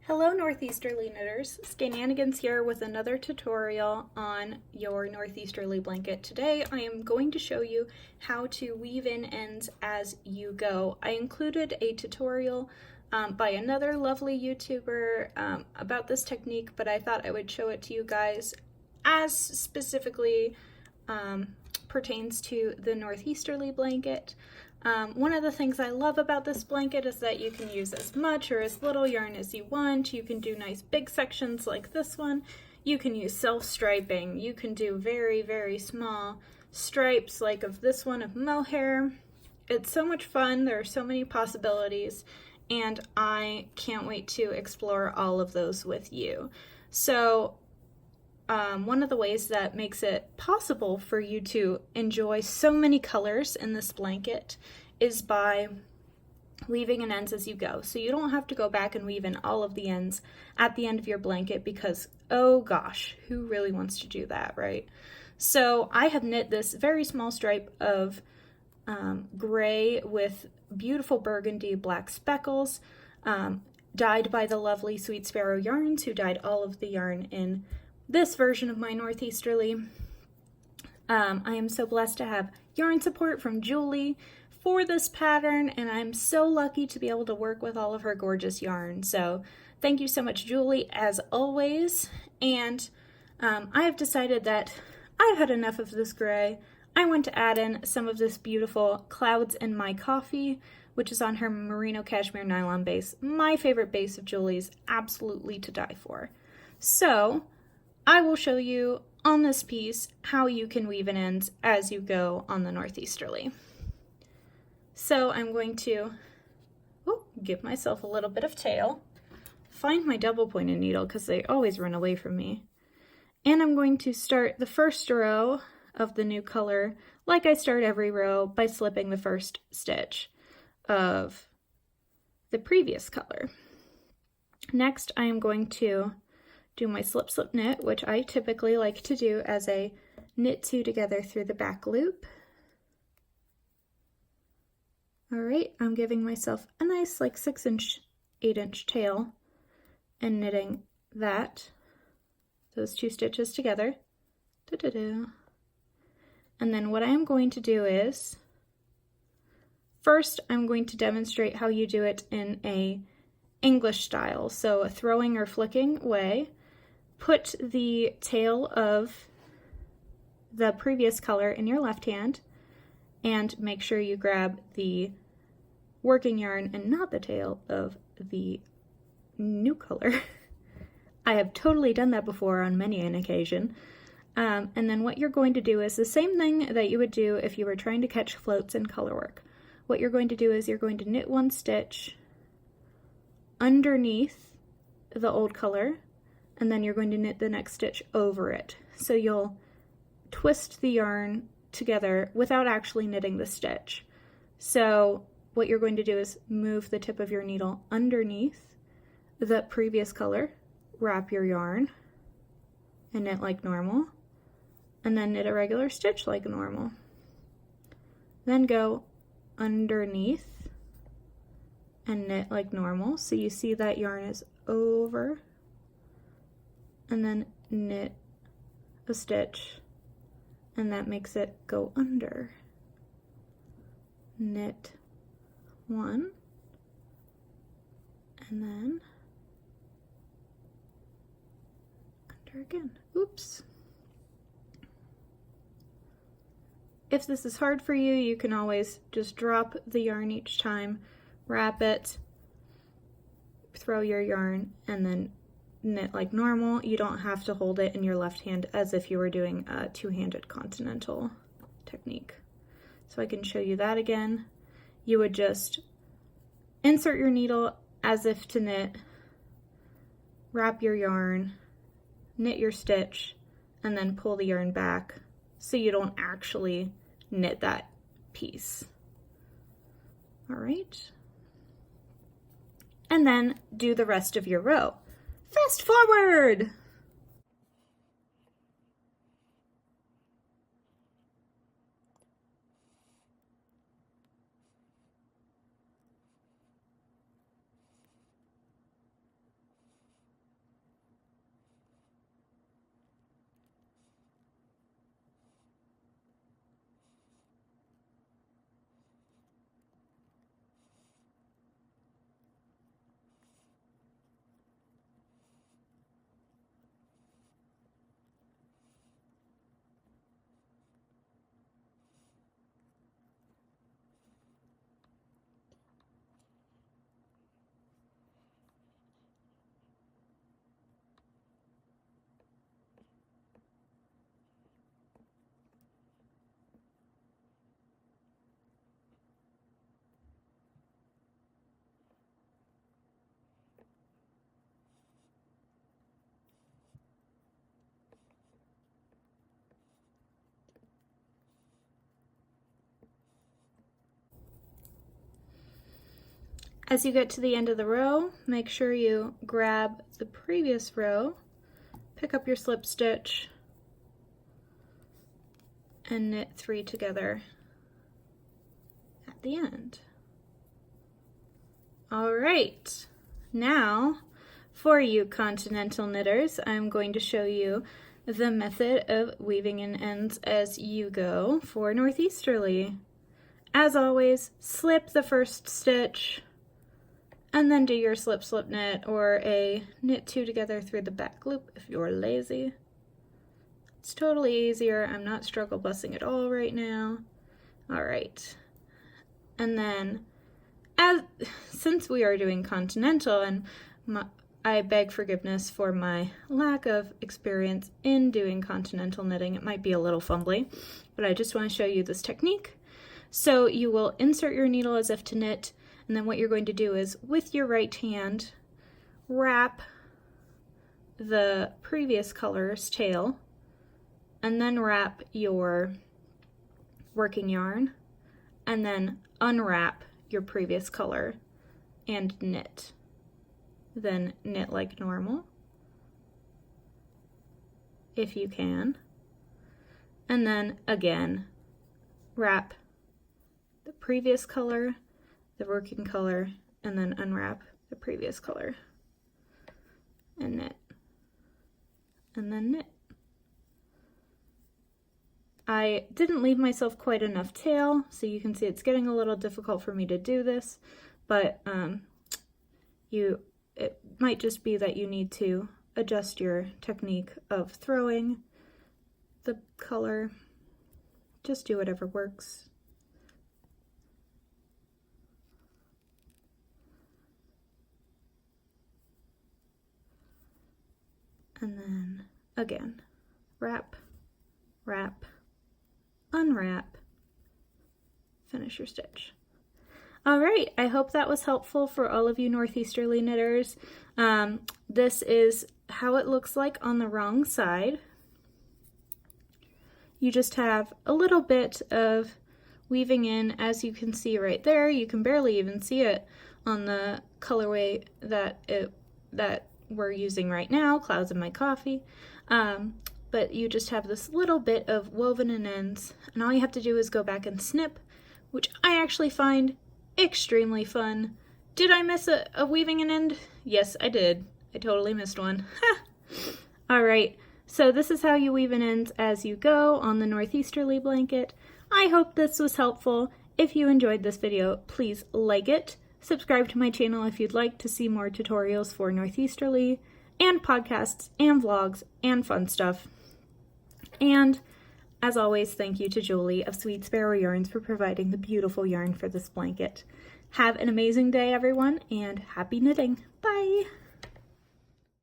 Hello Northeasterly knitters, Skananigans here with another tutorial on your Northeasterly blanket. Today I am going to show you how to weave in ends as you go. I included a tutorial by another lovely YouTuber about this technique, but I thought I would show it to you guys as specifically pertains to the Northeasterly blanket. One of the things I love about this blanket is that you can use as much or as little yarn as you want. You can do nice big sections like this one. You can use self-striping. You can do very, very small stripes like of this one of mohair. It's so much fun. There are so many possibilities, and I can't wait to explore all of those with you. So one of the ways that makes it possible for you to enjoy so many colors in this blanket is by weaving in ends as you go. So you don't have to go back and weave in all of the ends at the end of your blanket because, oh gosh, who really wants to do that, right? So I have knit this very small stripe of gray with beautiful burgundy black speckles, dyed by the lovely Sweet Sparrow Yarns, who dyed all of the yarn in this version of my Northeasterly. I am so blessed to have yarn support from Julie for this pattern, and I'm so lucky to be able to work with all of her gorgeous yarn. So thank you so much, Julie, as always. And I have decided that I've had enough of this gray. I want to add in some of this beautiful Clouds in My Coffee, which is on her merino cashmere nylon base. My favorite base of Julie's, absolutely to die for. So I will show you on this piece how you can weave in ends as you go on the Northeasterly. So I'm going to give myself a little bit of tail, find my double pointed needle because they always run away from me, and I'm going to start the first row of the new color like I start every row by slipping the first stitch of the previous color. Next I am going to do my slip slip knit, which I typically like to do as a knit two together through the back loop. All right, I'm giving myself a nice like 6-inch, 8-inch tail and knitting those two stitches together. And then what I am going to do is, first I'm going to demonstrate how you do it in a English style, so a throwing or flicking way. Put the tail of the previous color in your left hand and make sure you grab the working yarn and not the tail of the new color. I have totally done that before on many an occasion. And then what you're going to do is the same thing that you would do if you were trying to catch floats in colorwork. What you're going to do is you're going to knit one stitch underneath the old color, and then you're going to knit the next stitch over it. So you'll twist the yarn together without actually knitting the stitch. So what you're going to do is move the tip of your needle underneath the previous color, wrap your yarn, and knit like normal, and then knit a regular stitch like normal. Then go underneath and knit like normal. So you see that yarn is over, and then knit a stitch, and that makes it go under. Knit one, and then under again. Oops. If this is hard for you, you can always just drop the yarn each time, wrap it, throw your yarn, and then knit like normal. You don't have to hold it in your left hand as if you were doing a two-handed Continental technique. So I can show you that again. You would just insert your needle as if to knit, wrap your yarn, knit your stitch, and then pull the yarn back so you don't actually knit that piece. All right. And then do the rest of your row. Fast forward! As you get to the end of the row, make sure you grab the previous row, pick up your slip stitch, and knit 3 together at the end. All right, now for you Continental knitters, I'm going to show you the method of weaving in ends as you go for Northeasterly. As always, slip the first stitch and then do your slip slip knit or a knit 2 together through the back loop if you're lazy. It's totally easier. I'm not struggle bussing at all right now. All right, and then since we are doing Continental, and I beg forgiveness for my lack of experience in doing Continental knitting, it might be a little fumbly, but I just want to show you this technique. So you will insert your needle as if to knit, and then what you're going to do is with your right hand wrap the previous color's tail and then wrap your working yarn and then unwrap your previous color and knit. Then knit like normal if you can, and then again wrap the previous color, the working color, and then unwrap the previous color and knit, and then knit. I didn't leave myself quite enough tail, so you can see it's getting a little difficult for me to do this, but it might just be that you need to adjust your technique of throwing the color. Just do whatever works. And then again, wrap, wrap, unwrap, finish your stitch. All right, I hope that was helpful for all of you Northeasterly knitters. This is how it looks like on the wrong side. You just have a little bit of weaving in, as you can see right there. You can barely even see it on the colorway that we're using right now, Clouds in My Coffee. But you just have this little bit of woven in ends, and all you have to do is go back and snip, which I actually find extremely fun. Did I miss a weaving an end? Yes, I did. I totally missed one. All right, so this is how you weave in ends as you go on the Northeasterly blanket. I hope this was helpful. If you enjoyed this video, please like it. Subscribe to my channel if you'd like to see more tutorials for Northeasterly, and podcasts, and vlogs, and fun stuff. And as always, thank you to Julie of Sweet Sparrow Yarns for providing the beautiful yarn for this blanket. Have an amazing day, everyone, and happy knitting. Bye!